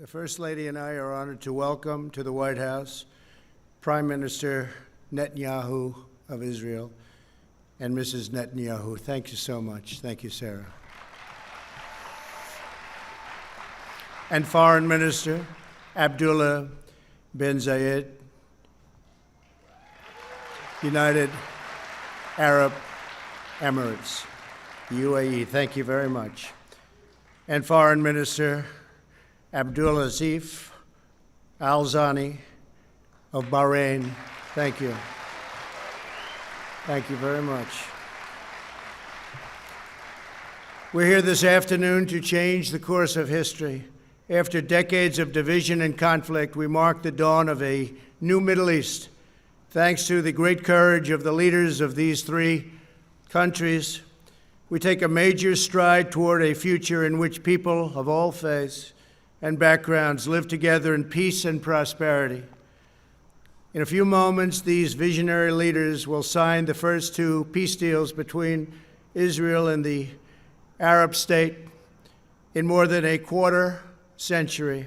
The First Lady and I are honored to welcome to the White House Prime Minister Netanyahu of Israel and Mrs. Netanyahu. Thank you so much. Thank you, Sarah. And Foreign Minister Abdullah bin Zayed, United Arab Emirates, UAE. Thank you very much. And Foreign Minister Abdulaziz Al-Zani of Bahrain. Thank you. Thank you very much. We're here this afternoon to change the course of history. After decades of division and conflict, we mark the dawn of a new Middle East. Thanks to the great courage of the leaders of these three countries, we take a major stride toward a future in which people of all faiths and backgrounds live together in peace and prosperity. In a few moments, these visionary leaders will sign the first two peace deals between Israel and the Arab state in more than a quarter century.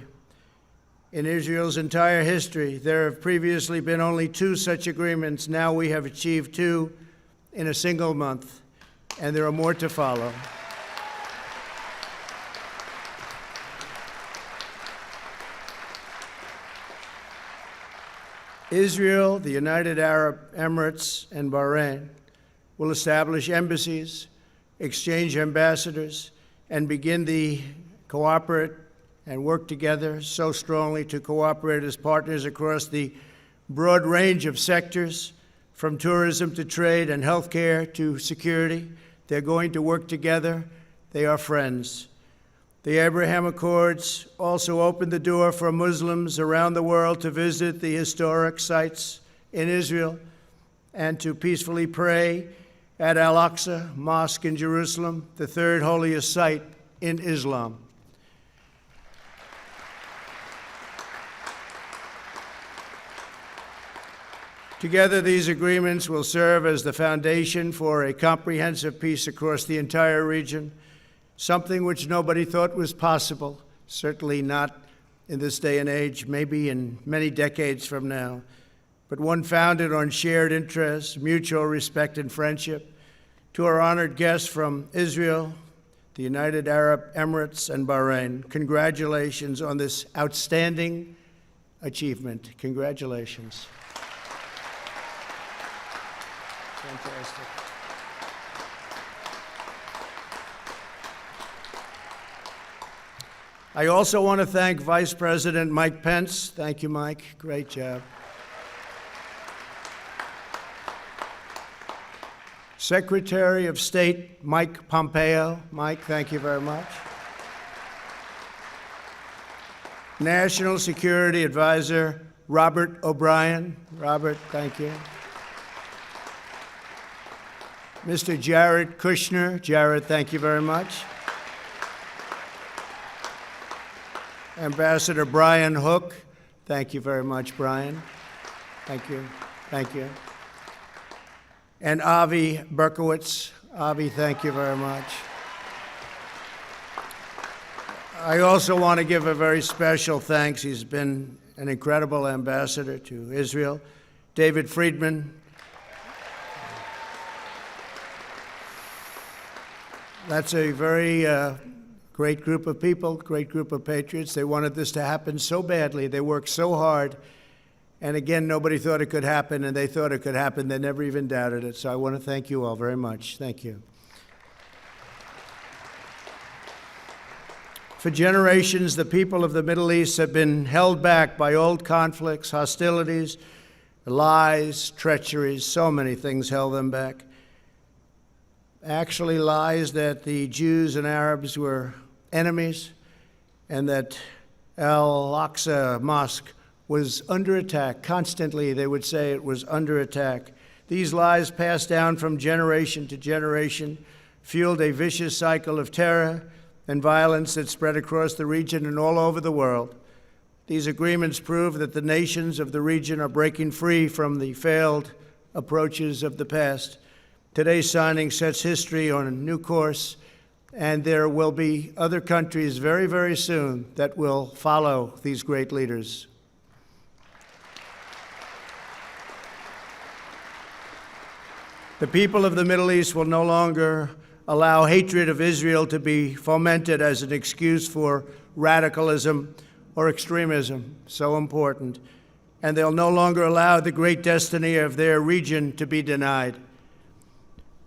In Israel's entire history, there have previously been only two such agreements. Now we have achieved two in a single month, and there are more to follow. Israel, the United Arab Emirates, and Bahrain will establish embassies, exchange ambassadors, and begin to cooperate and work together so strongly to cooperate as partners across the broad range of sectors, from tourism to trade and healthcare to security. They're going to work together. They are friends. The Abraham Accords also opened the door for Muslims around the world to visit the historic sites in Israel and to peacefully pray at Al-Aqsa Mosque in Jerusalem, the third holiest site in Islam. Together, these agreements will serve as the foundation for a comprehensive peace across the entire region, something which nobody thought was possible, certainly not in this day and age, maybe in many decades from now, but one founded on shared interests, mutual respect, and friendship. To our honored guests from Israel, the United Arab Emirates, and Bahrain, congratulations on this outstanding achievement. Congratulations. Fantastic. I also want to thank Vice President Mike Pence. Thank you, Mike. Great job. Secretary of State Mike Pompeo. Mike, thank you very much. National Security Advisor Robert O'Brien. Robert, thank you. Mr. Jared Kushner. Jared, thank you very much. Ambassador Brian Hook. Thank you very much, Brian. Thank you. Thank you. And Avi Berkowitz. Avi, thank you very much. I also want to give a very special thanks. He's been an incredible ambassador to Israel. David Friedman. That's a very great group of people, great group of patriots. They wanted this to happen so badly. They worked so hard. And again, nobody thought it could happen, and they thought it could happen. They never even doubted it. So I want to thank you all very much. Thank you. For generations, the people of the Middle East have been held back by old conflicts, hostilities, lies, treacheries. So many things held them back. Actually, lies that the Jews and Arabs were enemies and that Al-Aqsa Mosque was under attack. Constantly, they would say it was under attack. These lies passed down from generation to generation, fueled a vicious cycle of terror and violence that spread across the region and all over the world. These agreements prove that the nations of the region are breaking free from the failed approaches of the past. Today's signing sets history on a new course And there will be other countries very, very soon that will follow these great leaders. The people of the Middle East will no longer allow hatred of Israel to be fomented as an excuse for radicalism or extremism, so important. And they'll no longer allow the great destiny of their region to be denied.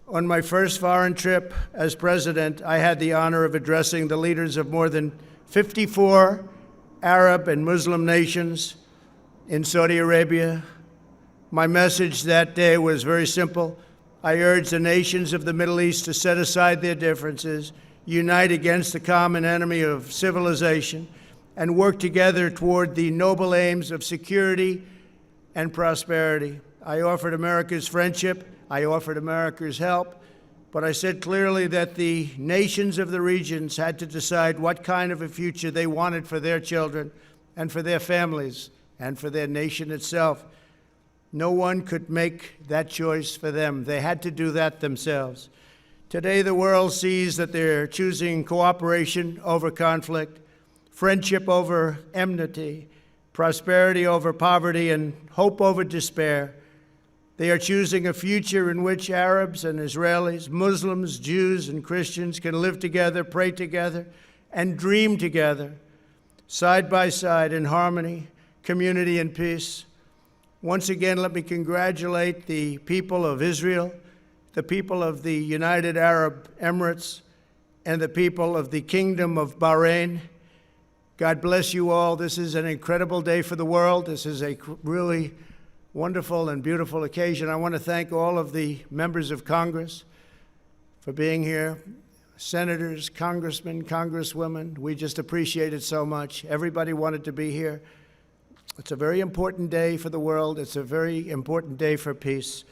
On my first foreign trip as president, I had the honor of addressing the leaders of more than 54 Arab and Muslim nations in Saudi Arabia. My message that day was very simple. I urged the nations of the Middle East to set aside their differences, unite against the common enemy of civilization, and work together toward the noble aims of security and prosperity. I offered America's friendship. I offered America's help. But I said clearly that the nations of the regions had to decide what kind of a future they wanted for their children and for their families and for their nation itself. No one could make that choice for them. They had to do that themselves. Today, the world sees that they're choosing cooperation over conflict, friendship over enmity, prosperity over poverty, and hope over despair. They are choosing a future in which Arabs and Israelis, Muslims, Jews, and Christians can live together, pray together, and dream together, side by side in harmony, community, and peace. Once again, let me congratulate the people of Israel, the people of the United Arab Emirates, and the people of the Kingdom of Bahrain. God bless you all. This is an incredible day for the world. This is a really wonderful and beautiful occasion. I want to thank all of the members of Congress for being here, senators, congressmen, congresswomen. We just appreciate it so much. Everybody wanted to be here. It's a very important day for the world. It's a very important day for peace.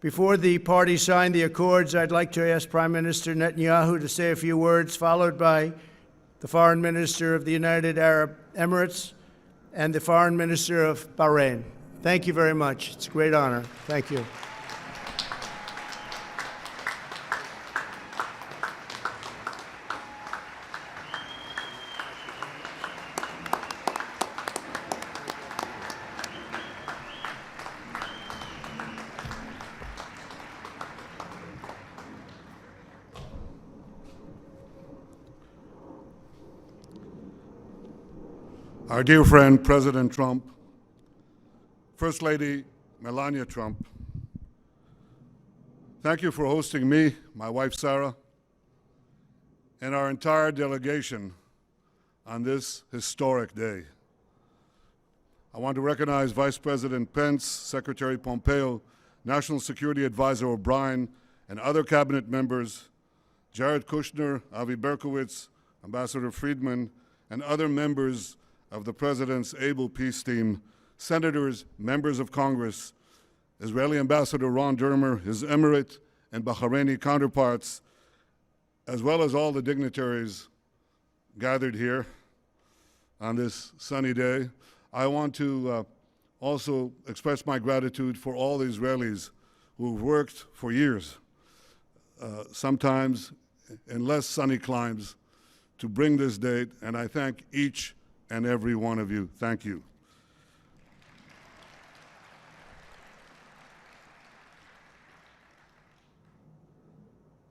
Before the parties sign the accords, I'd like to ask Prime Minister Netanyahu to say a few words, followed by the Foreign Minister of the United Arab Emirates and the Foreign Minister of Bahrain. Thank you very much. It's a great honor. Thank you. Our dear friend, President Trump, First Lady Melania Trump, thank you for hosting me, my wife Sarah, and our entire delegation on this historic day. I want to recognize Vice President Pence, Secretary Pompeo, National Security Advisor O'Brien, and other cabinet members, Jared Kushner, Avi Berkowitz, Ambassador Friedman, and other members of the President's able peace team, senators, members of Congress, Israeli Ambassador Ron Dermer, his Emirate and Bahraini counterparts, as well as all the dignitaries gathered here on this sunny day. I want to also express my gratitude for all the Israelis who've worked for years, sometimes in less sunny climes, to bring this date, and I thank each and every one of you. Thank you.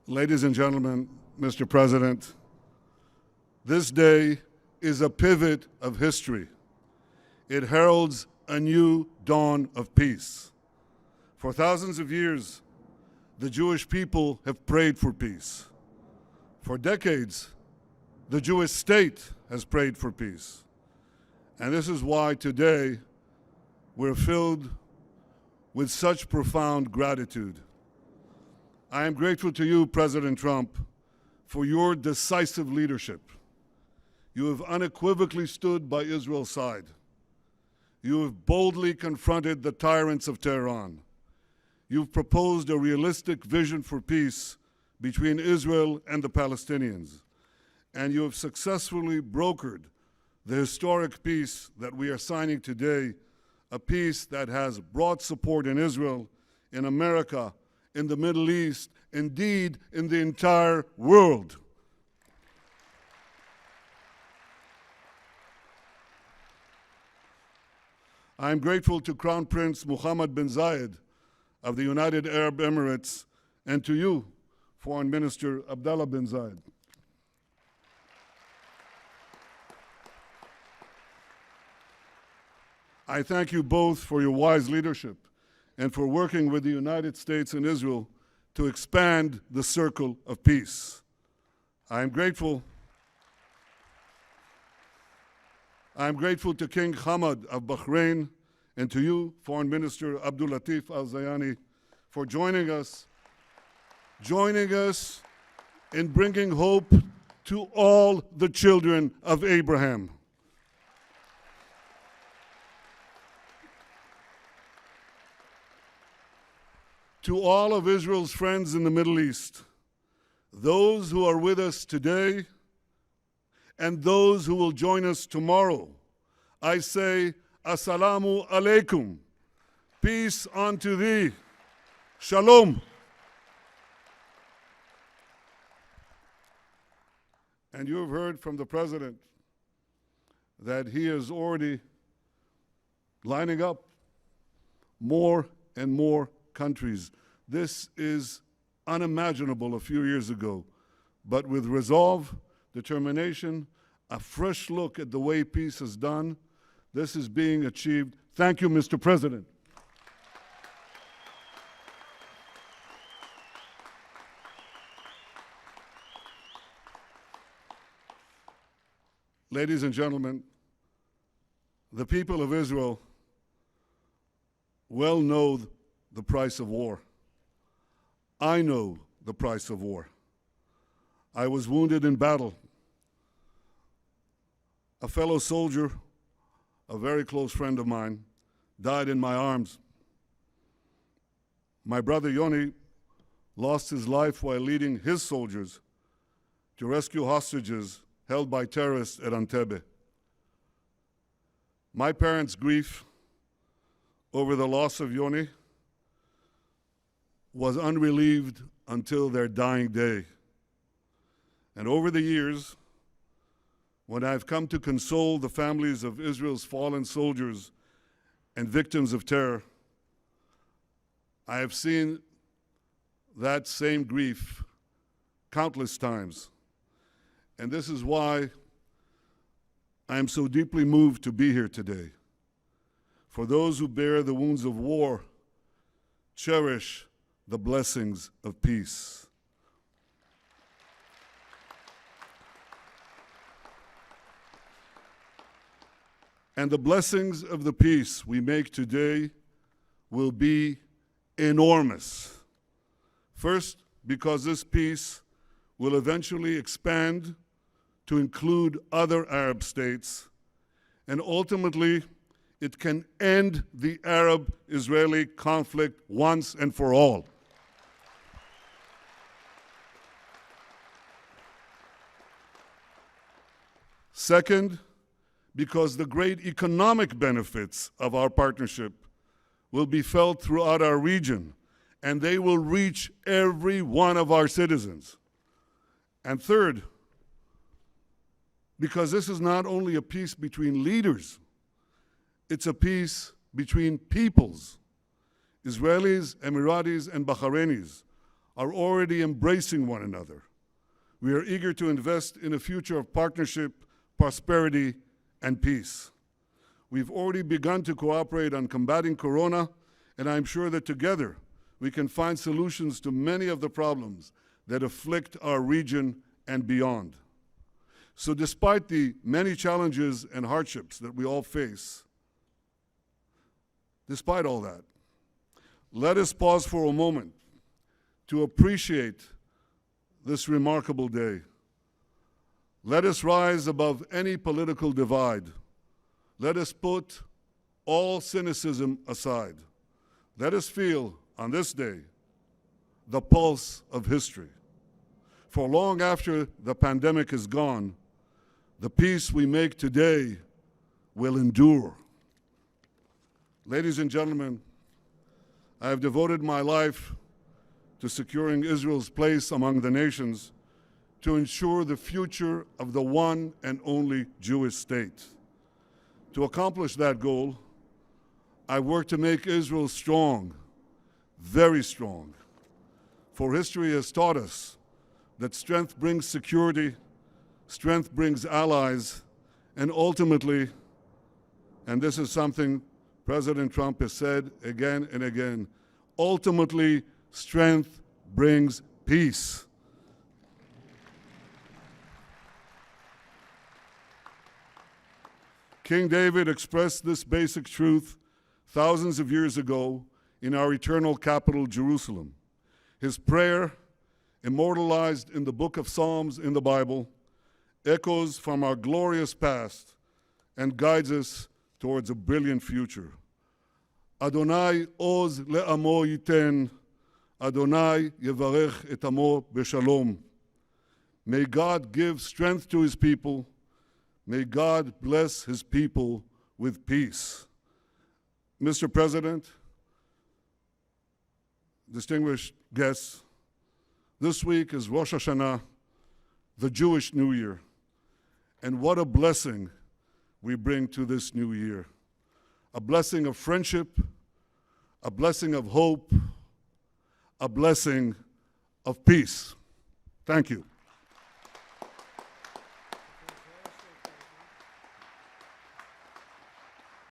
Ladies and gentlemen, Mr. President, this day is a pivot of history. It heralds a new dawn of peace. For thousands of years, the Jewish people have prayed for peace. For decades, the Jewish state has prayed for peace. And this is why today we're filled with such profound gratitude. I am grateful to you, President Trump, for your decisive leadership. You have unequivocally stood by Israel's side. You have boldly confronted the tyrants of Tehran. You've proposed a realistic vision for peace between Israel and the Palestinians. And you have successfully brokered the historic peace that we are signing today, a peace that has broad support in Israel, in America, in the Middle East, indeed in the entire world. I am grateful to Crown Prince Mohammed bin Zayed of the United Arab Emirates and to you, Foreign Minister Abdullah bin Zayed. I thank you both for your wise leadership and for working with the United States and Israel to expand the circle of peace. I am grateful to King Hamad of Bahrain and to you, Foreign Minister Abdul Latif Al-Zayani, for joining us in bringing hope to all the children of Abraham. To all of Israel's friends in the Middle East, those who are with us today and those who will join us tomorrow, I say, Assalamu alaikum. Peace unto thee. Shalom. And you have heard from the President that he is already lining up more and more countries. This is unimaginable a few years ago, but with resolve, determination, a fresh look at the way peace is done, this is being achieved. Thank you, Mr. President. Ladies and gentlemen, the people of Israel well know the price of war. I know the price of war. I was wounded in battle. A fellow soldier, a very close friend of mine, died in my arms. My brother Yoni lost his life while leading his soldiers to rescue hostages held by terrorists at Entebbe. My parents' grief over the loss of Yoni was unrelieved until their dying day. And over the years, when I've come to console the families of Israel's fallen soldiers and victims of terror, I have seen that same grief countless times. And this is why I am so deeply moved to be here today. For those who bear the wounds of war, cherish the blessings of peace. And the blessings of the peace we make today will be enormous. First, because this peace will eventually expand to include other Arab states, and ultimately it can end the Arab-Israeli conflict once and for all. Second, because the great economic benefits of our partnership will be felt throughout our region, and they will reach every one of our citizens. And third, because this is not only a peace between leaders, it's a peace between peoples. Israelis, Emiratis, and Bahrainis are already embracing one another. We are eager to invest in a future of partnership, prosperity, and peace. We've already begun to cooperate on combating Corona, and I'm sure that together we can find solutions to many of the problems that afflict our region and beyond. So despite the many challenges and hardships that we all face, despite all that, let us pause for a moment to appreciate this remarkable day. Let us rise above any political divide. Let us put all cynicism aside. Let us feel on this day the pulse of history. For long after the pandemic is gone, the peace we make today will endure. Ladies and gentlemen, I have devoted my life to securing Israel's place among the nations to ensure the future of the one and only Jewish state. To accomplish that goal, I worked to make Israel strong, very strong. For history has taught us that strength brings security, strength brings allies, and ultimately, and this is something President Trump has said again and again, ultimately, strength brings peace. King David expressed this basic truth thousands of years ago in our eternal capital, Jerusalem. His prayer, immortalized in the book of Psalms in the Bible, echoes from our glorious past and guides us towards a brilliant future. Adonai oz le'amo yiten, Adonai yevarech et amo b'shalom. May God give strength to his people. May God bless his people with peace. Mr. President, distinguished guests, this week is Rosh Hashanah, the Jewish New Year. And what a blessing we bring to this new year. A blessing of friendship, a blessing of hope, a blessing of peace. Thank you.